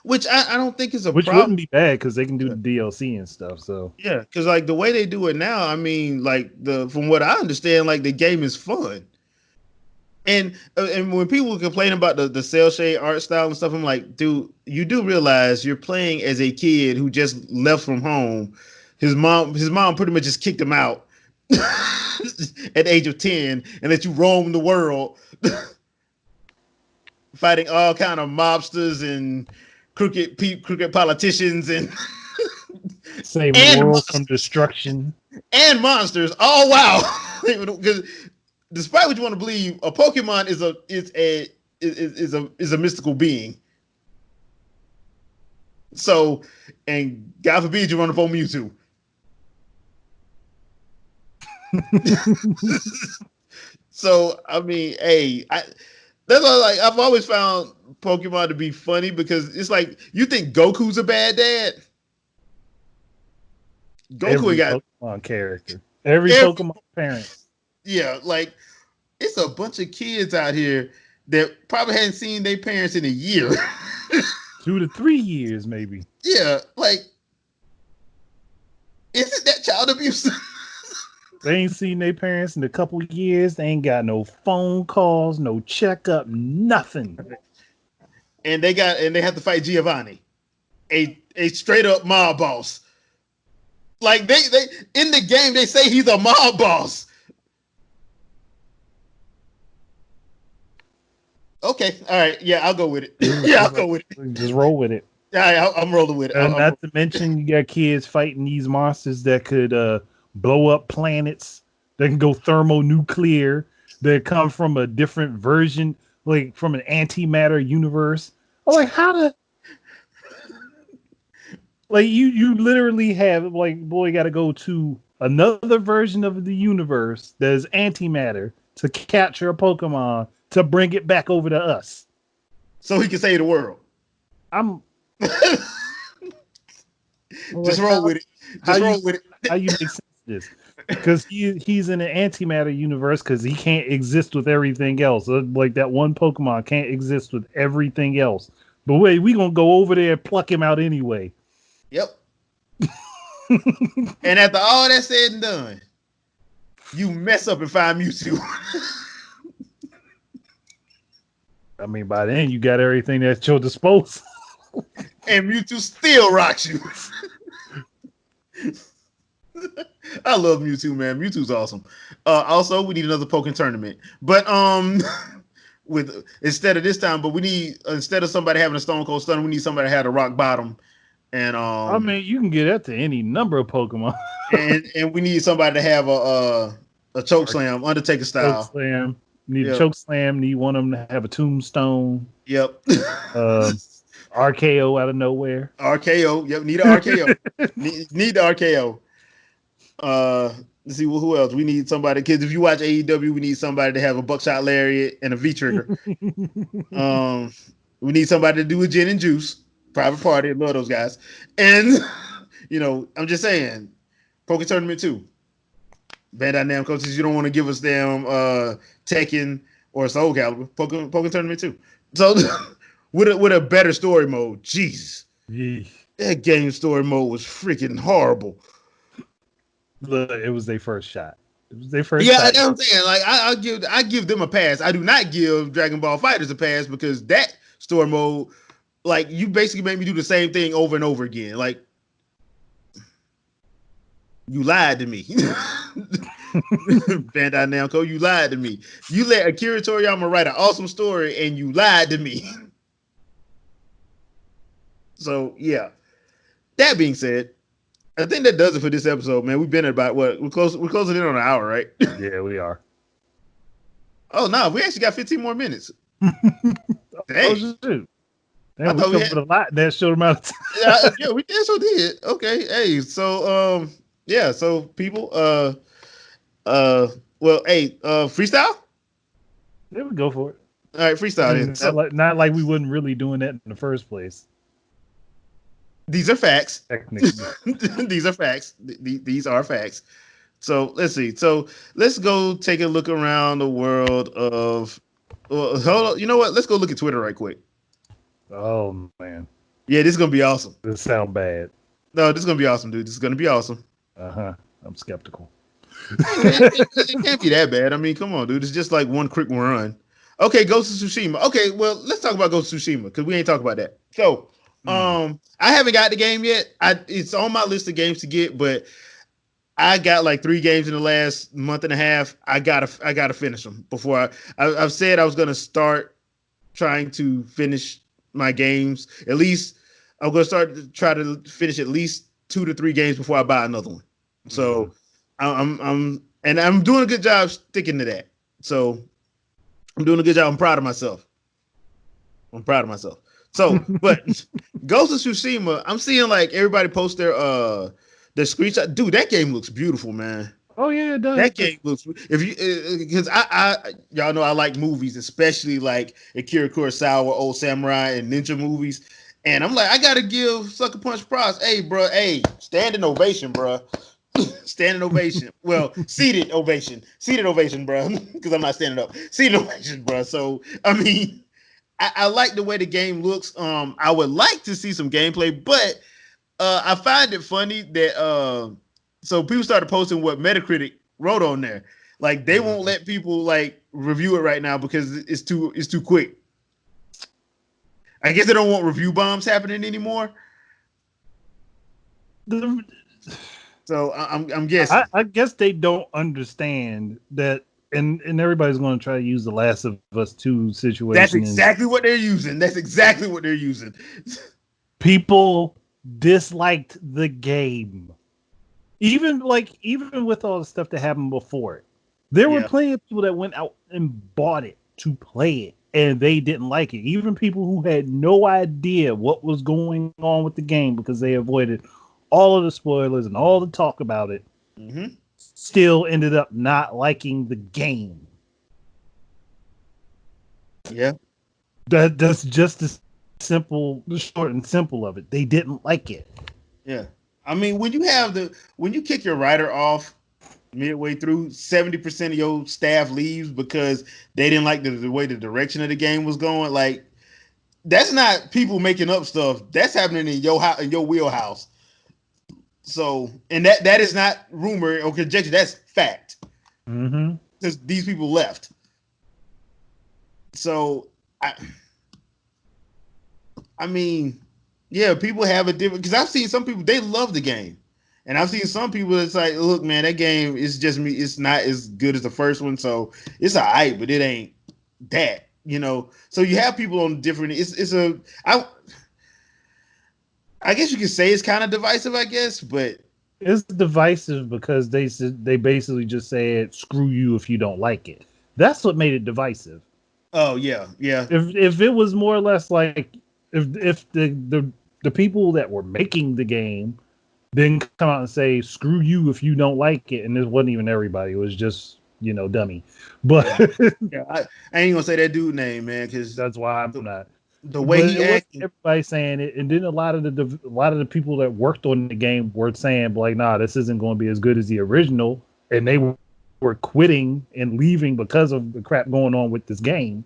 Which I don't think is a which problem. wouldn't be bad because they can do Yeah. the DLC and stuff. So Yeah, because like the way they do it now, I mean, like the from what I understand, like the game is fun. And when people complain about the cell shade art style and stuff, I'm like, dude, you do realize you're playing as a kid who just left from home. His mom pretty much just kicked him out at the age of 10 and let you roam the world fighting all kind of mobsters and crooked politicians and saving the and world from monsters destruction. and monsters. Oh wow! Because despite what you want to believe, a Pokemon is a mystical being. So, and God forbid you run up on Mewtwo. So, I mean, hey, that's why like I've always found Pokemon to be funny because it's like you think Goku's a bad dad. Goku ain't Every got Pokemon character, every every Pokemon parent, yeah, like it's a bunch of kids out here that probably hadn't seen their parents in a year. 2 to 3 years maybe. Yeah, like isn't that child abuse? They ain't seen their parents in a couple years. They ain't got no phone calls, no checkup, nothing. And they have to fight Giovanni, a straight up mob boss. Like they in the game they say he's a mob boss. Okay, all right, yeah, I'll go with it. Yeah, I'll go with it. Just roll with it. Yeah, I'm rolling with it. And not to mention, you got kids fighting these monsters that could blow up planets, that can go thermonuclear, that come from a different version, like from an antimatter universe. I'm like, how the like you literally have like boy got to go to another version of the universe that is antimatter to capture a Pokemon to bring it back over to us. so he can save the world. I'm Just like, roll with it. how Just you roll with it. how you make sense of this? Because he's in an antimatter universe because he can't exist with everything else. Like that one Pokemon can't exist with everything else. But wait, we gonna go over there and pluck him out anyway. Yep. And after all that said and done, you mess up and find Mewtwo. I mean, by then you got everything at your disposal. And Mewtwo still rocks you. I love Mewtwo, man. Mewtwo's awesome. Also, we need another Pokemon tournament, but with instead of this time, but we need instead of somebody having a Stone Cold Stunner, we need somebody to have a Rock Bottom, and I mean, you can get that to any number of Pokemon. and we need somebody to have a Choke Slam, Undertaker Choke style. slam. Need a Yep. choke slam. Need one of them to have a tombstone. Yep. RKO out of nowhere. RKO. Yep. Need an RKO. Need the RKO. Let's see who else. We need somebody because if you watch AEW, we need somebody to have a buckshot lariat and a V trigger. We need somebody to do a gin and juice. Private party. I love those guys. And I'm just saying, Poker Tournament 2. Bandai Namco says you don't want to give us damn Tekken or Soul Calibur. Poker Tournament 2. So with a better story mode. Jeez. Yeesh. That game story mode was freaking horrible. Look, it was their first shot. It was their first Yeah, shot. that's what I'm saying. Like I give them a pass. I do not give Dragon Ball Fighters a pass because that story mode, like you basically make me do the same thing over and over again. Like you lied to me. Bandai Namco, you lied to me. You let Akira Toriyama write an awesome story and you lied to me. So yeah. That being said, I think that does it for this episode, man. We've been at about what we're closing in on an hour, right? Yeah, we are. Oh no, we actually got 15 more minutes. Oh, Dang. shoot. I Damn, we thought we covered had a lot in that short amount of time. yeah, we also did. Okay. Hey, so yeah, so people well, hey, freestyle? Yeah, we go for it. All right, freestyle then. And So not like we wasn't really doing that in the first place. These are facts. Technically. These are facts. These are facts. So let's see. So let's go take a look around the world of. Well, hold on. You know what? Let's go look at Twitter right quick. Oh man, Yeah, this is gonna be awesome. this sound bad. No, this is gonna be awesome, dude. This is gonna be awesome. Uh-huh. I'm skeptical. It can't be that bad. I mean, come on, dude. It's just like one quick run. Okay, Ghost of Tsushima. Okay, well, let's talk about Ghost of Tsushima because we ain't talked about that. So, Mm. I haven't got the game yet. It's on my list of games to get, but I got like 3 games in the last month and a half. I gotta finish them before I've said I was gonna start trying to finish my games. At least I'm gonna start to try to finish at least 2 to 3 games before I buy another one. Mm. So I'm doing a good job sticking to that. So I'm doing a good job. I'm proud of myself. I'm proud of myself. So, but Ghost of Tsushima, I'm seeing like everybody post their screenshot. Dude, that game looks beautiful, man. Oh yeah, it That does. game looks if you because y'all know I like movies, especially like Akira Kurosawa, Old Samurai, and ninja movies. And I'm like, I gotta give Sucker Punch props. Hey, bro, hey, standing ovation, bro. Standing ovation. Well, seated ovation, bro. Because I'm not standing up. Seated ovation, bro. So I mean, I like the way the game looks. I would like to see some gameplay, but I find it funny that so people started posting what Metacritic wrote on there. Like they won't Mhm. let people like review it right now because it's too quick. I guess they don't want review bombs happening anymore. The- So I'm guessing. I guess they don't understand that, and everybody's going to try to use the Last of Us 2 That's situation, and exactly what they're using. That's exactly what they're using. people disliked the game. Even with all the stuff that happened before it, there were Yeah. plenty of people that went out and bought it to play it, and they didn't like it. Even people who had no idea what was going on with the game because they avoided all of the spoilers and all the talk about it, Mm-hmm. still ended up not liking the game. Yeah. That's just the simple, the short and simple of it. They didn't like it. Yeah. I mean, when you kick your writer off midway through, 70% of your staff leaves because they didn't like the way the direction of the game was going. Like that's not people making up stuff. That's happening in your house, in your wheelhouse. So, and that is not rumor or conjecture. That's fact. Mm-hmm. Because these people left. So, I, I mean, yeah, people have a different. Because I've seen some people they love the game, and I've seen some people that's like, look, man, that game is just me. It's not as good as the first one, so it's alright, but it ain't that. So you have people on different. It's a. I guess you could say it's kind of divisive. I guess, but It's divisive because they basically just said screw you if you don't like it. That's what made it divisive. oh yeah, yeah, If it was more or less like if the people that were making the game then come out and say screw you if you don't like it, and this wasn't even everybody, it was just dummy, but yeah, yeah. I ain't gonna say that dude name, man, because that's why I'm the, not. the way But he it wasn't acted. everybody saying it, and then a lot of the people that worked on the game were saying like, nah, this isn't going to be as good as the original, and they were quitting and leaving because of the crap going on with this game.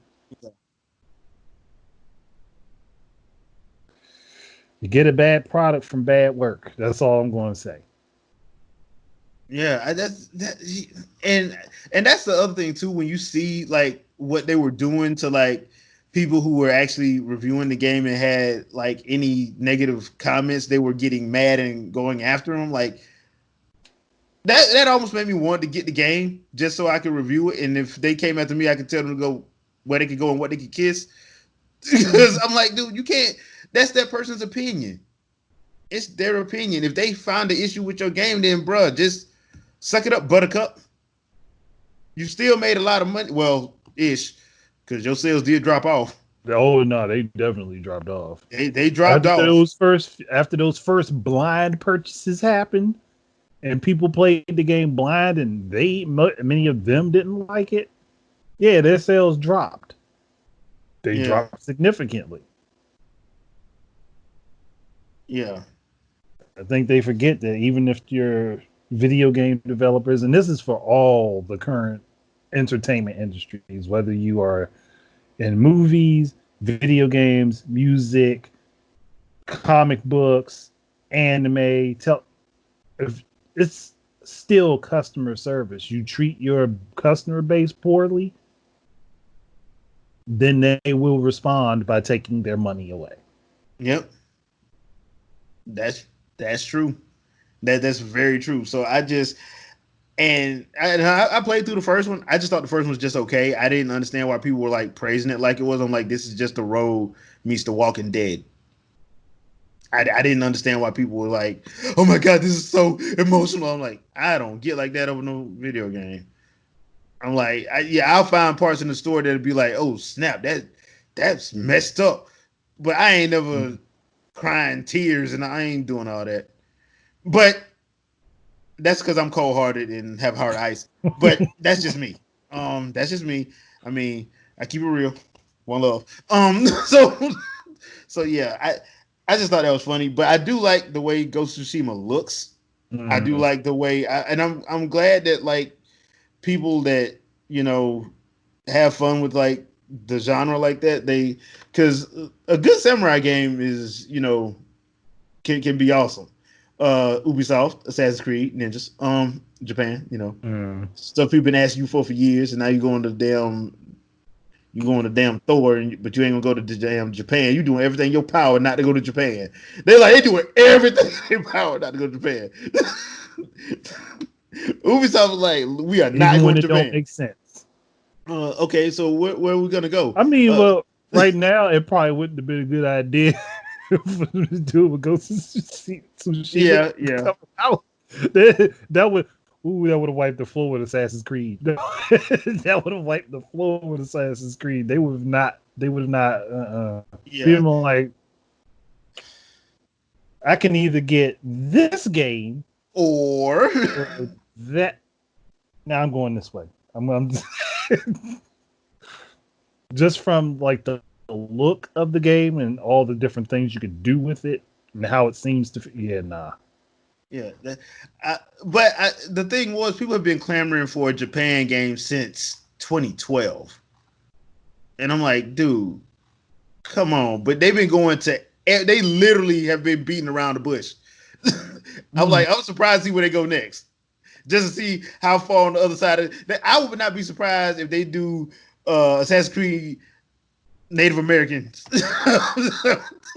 You get a bad product from bad work. That's all I'm going to say. Yeah, that's that, and that's the other thing too. When you see like what they were doing to like people who were actually reviewing the game and had like any negative comments, they were getting mad and going after them. Like that almost made me want to get the game just so I could review it. And if they came after me, I could tell them to go where they could go and what they could kiss. Because I'm like, dude, you can't. That's that person's opinion. It's their opinion. If they find the issue with your game, then bruh, just suck it up, Buttercup. You still made a lot of money. Well, ish, because your sales did drop off. Oh no, they definitely dropped off They dropped off. after those first blind purchases happened, and people played the game blind, and many of them didn't like it. Yeah, their sales dropped. They Yeah. dropped significantly. Yeah. I think they forget that even if you're video game developers, and this is for all the current entertainment industries, whether you are in movies, video games, music, comic books, anime, if it's still customer service. You treat your customer base poorly, then they will respond by taking their money away. Yep. That's that's true. That's very true. So I played through the first one. I just thought the first one was just okay. I didn't understand why people were like praising it like it was. I'm like, this is just the road meets the Walking Dead. I didn't understand why people were like, oh my god, this is so emotional. I'm like, I don't get like that over no video game. I'm like, yeah, I'll find parts in the story that'll be like, oh snap, that's messed up. But I ain't never crying tears, and I ain't doing all that. But that's because I'm cold hearted and have hard ice. But that's just me. That's just me. I mean, I keep it real. One love. So yeah, I just thought that was funny. But I do like the way Ghost of Tsushima looks. I do Mm. like the way, and I'm glad that like people that you know have fun with like the genre like that. They because a good samurai game is can be awesome. Ubisoft, Assassin's Creed, Ninjas, Japan, Mm. stuff people been asking you for years, and now you going to damn Thor, but you ain't gonna go to the damn Japan. You doing everything in your power not to go to Japan. They doing everything in their power not to go to Japan. Ubisoft was like, we are not Even going when to it don't Japan. make sense. Okay, so where are we gonna go? I mean, well, right now it probably wouldn't have been a good idea for them to do it with Ghost of Tsushima Yeah, yeah, coming out. That would have wiped the floor with Assassin's Creed. That would have wiped the floor with Assassin's Creed. They would have not. yeah. Being like, I can either get this game Or or that. Now I'm going this way. I'm just from like the look of the game and all the different things you could do with it and how it seems to. Yeah, nah. yeah, but the thing was, people have been clamoring for a Japan game since 2012, and I'm like, dude, come on. But they've been going to. They literally have been beating around the bush. Mm. I'm surprised to see where they go next, just to see how far on the other side of. I would not be surprised if they do Assassin's Creed Native Americans,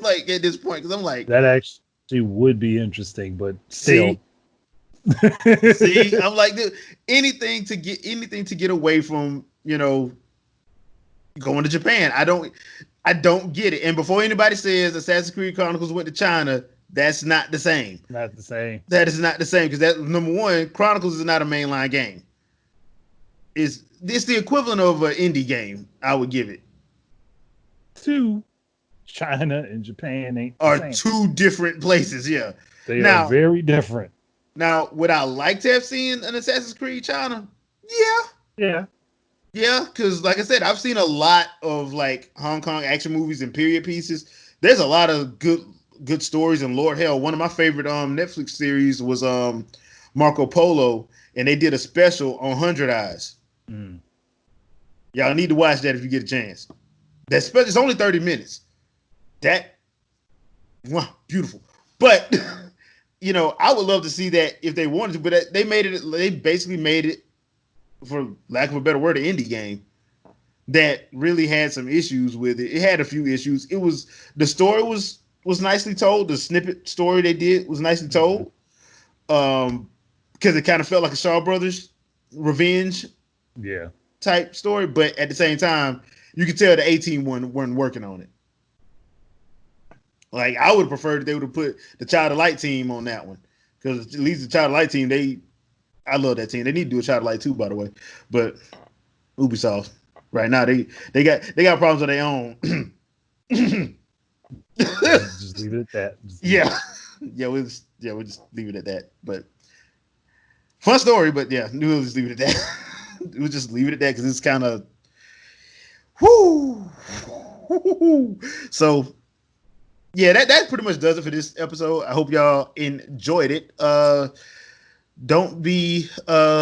like at this point, because I'm like, That actually would be interesting, but still. see, I'm like, dude, anything to get away from going to Japan. I don't get it. And before anybody says Assassin's Creed Chronicles went to China, that's not the same. Not the same. That is not the same because that number one, Chronicles is not a mainline game. It's the equivalent of an indie game. I would give it. Two, China and Japan ain't the Are same. two different places. Yeah. They are Now, very different. now, would I like to have seen an Assassin's Creed China? Yeah, Yeah. yeah. Because like I said, I've seen a lot of like Hong Kong action movies and period pieces. There's a lot of good stories. And Lord hell, one of my favorite Netflix series was Marco Polo, and they did a special on Hundred Eyes. Mm. Y'all need to watch that if you get a chance. That special is only 30 minutes. That wow, beautiful. But I would love to see that if they wanted to. But they made it. They basically made it, for lack of a better word, an indie game that really had some issues with it. It had a few issues. The story was nicely told. The snippet story they did was nicely Mm. told. Because it kind of felt like a Shaw Brothers revenge Yeah. type story, but at the same time, you could tell the 18 one weren't working on it. Like I would have preferred that they would have put the Child of Light team on that one, because at least the Child of Light team, I love that team. They need to do a Child of Light too, by the way. But Ubisoft right now they got problems of their own. Just leave it at that. Yeah, we'll just leave it at that. But fun story, but yeah, we'll just leave it at that. We'll just leave it at that because it's kind of whoo. So yeah, that pretty much does it for this episode. I hope y'all enjoyed it. Don't be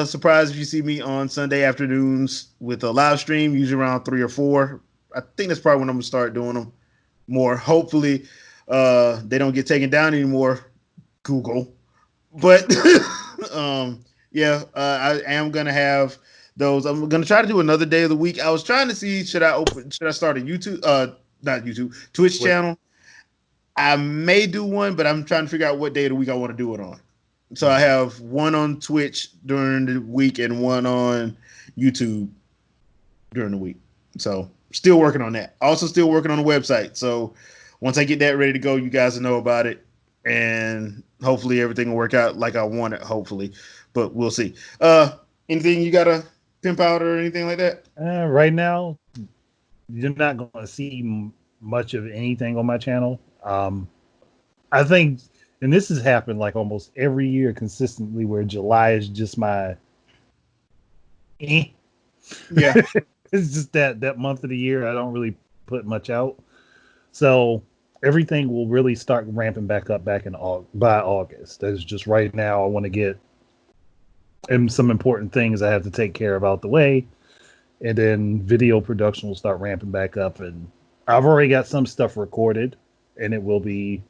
surprised if you see me on Sunday afternoons with a live stream, usually around 3 or 4. I think that's probably when I'm gonna start doing them more. Hopefully, they don't get taken down anymore. Google, but yeah, I am gonna have those. I'm gonna try to do another day of the week. I was trying to see should I start a YouTube not YouTube Twitch What? channel. I may do one, but I'm trying to figure out what day of the week I want to do it on. So I have one on Twitch during the week and one on YouTube during the week. So still working on that. Also still working on the website. So once I get that ready to go, you guys will know about it. And hopefully everything will work out like I want it, hopefully. But we'll see. Anything you gotta pimp out or anything like that? Right now, you're not going to see much of anything on my channel. I think, and this has happened like almost every year consistently, where July is just my eh. Yeah. It's just that month of the year I don't really put much out. So everything will really start ramping back up by August. That's just right now I want to get some important things I have to take care of out the way, and then video production will start ramping back up. And I've already got some stuff recorded, and it will be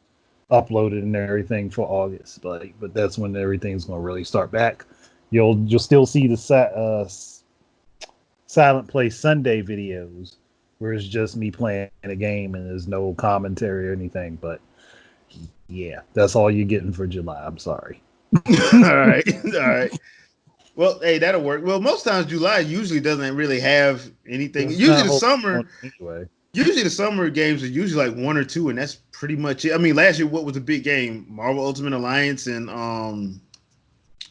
uploaded and everything for August. But that's when everything's going to really start back. You'll still see the Silent Play Sunday videos where it's just me playing a game and there's no commentary or anything. But yeah, that's all you're getting for July. I'm sorry. All right. All right. Well, hey, that'll work. Well, most times July usually doesn't really have anything. It's not anyway. Usually the summer games are usually like one or two, and that's pretty much it. I mean, last year what was the big game? Marvel Ultimate Alliance and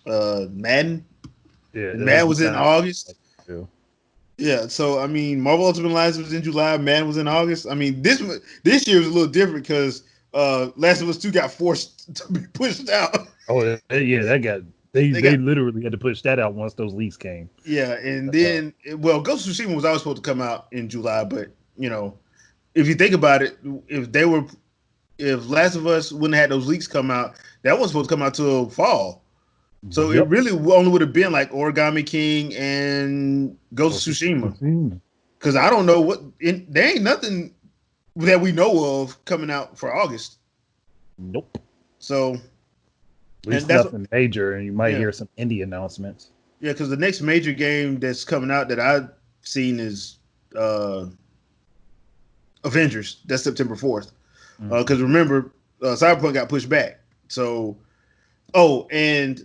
Madden. Yeah, And Madden was in August. Too. Yeah, so I mean, Marvel Ultimate Alliance was in July. Madden was in August. I mean, this year was a little different because Last of Us 2 got forced to be pushed out. Oh yeah, that got they literally had to push that out once those leaks came. Yeah, and then Ghost of Tsushima was always supposed to come out in July, but if you think about it, if Last of Us wouldn't have had those leaks come out, that was supposed to come out till fall. So it really only would have been like Origami King and Ghost of Tsushima. Because I don't know there ain't nothing that we know of coming out for August. Nope. So at least nothing major, and you might hear some indie announcements. Yeah, because the next major game that's coming out that I've seen is Avengers. That's September 4th. Because remember, Cyberpunk got pushed back. So, and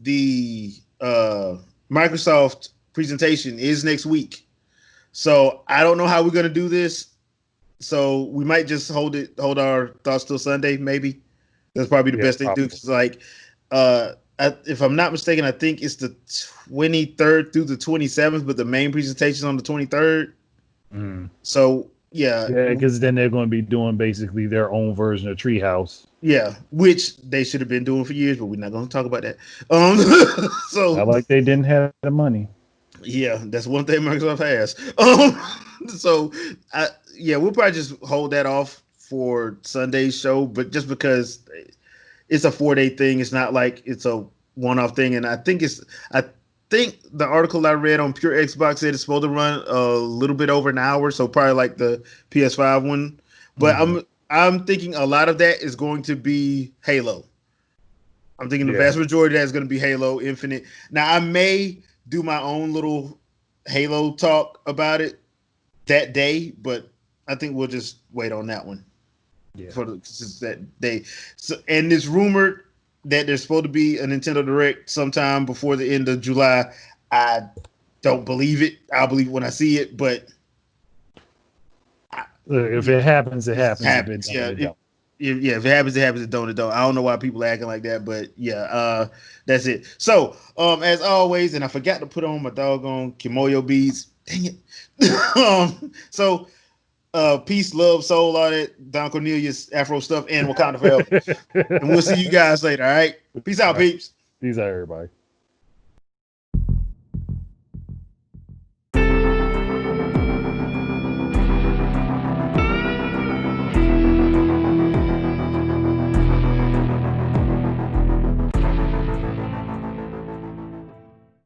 the Microsoft presentation is next week. So I don't know how we're gonna do this. So we might just hold our thoughts till Sunday, maybe. That's probably the best thing to do. Because if I'm not mistaken, I think it's the 23rd through the 27th, but the main presentation is on the 23rd. So yeah, because then they're going to be doing basically their own version of Treehouse. Yeah, which they should have been doing for years, but we're not going to talk about that. So not like they didn't have the money. Yeah, that's one thing Microsoft has. We'll probably just hold that off for Sunday's show, but just because it's a 4-day thing, it's not like it's a one-off thing. And I think the article I read on Pure Xbox said it's supposed to run a little bit over an hour, so probably like the PS5 one. But I'm thinking a lot of that is going to be Halo. I'm thinking the vast majority of that is going to be Halo Infinite. Now, I may do my own little Halo talk about it that day, but I think we'll just wait on that one for that day. So, and it's rumored that there's supposed to be a Nintendo Direct sometime before the end of July. I don't believe it. I'll believe it when I see it, but if it happens, it happens. If it happens, it happens. It don't. I don't know why people are acting like that, but that's it. So, as always, and I forgot to put on my doggone Kimoyo beads. Dang it. Peace, love, soul, all that Don Cornelius Afro stuff, and Wakanda forever. And we'll see you guys later. All right. Peace out, peeps. Peace out, everybody.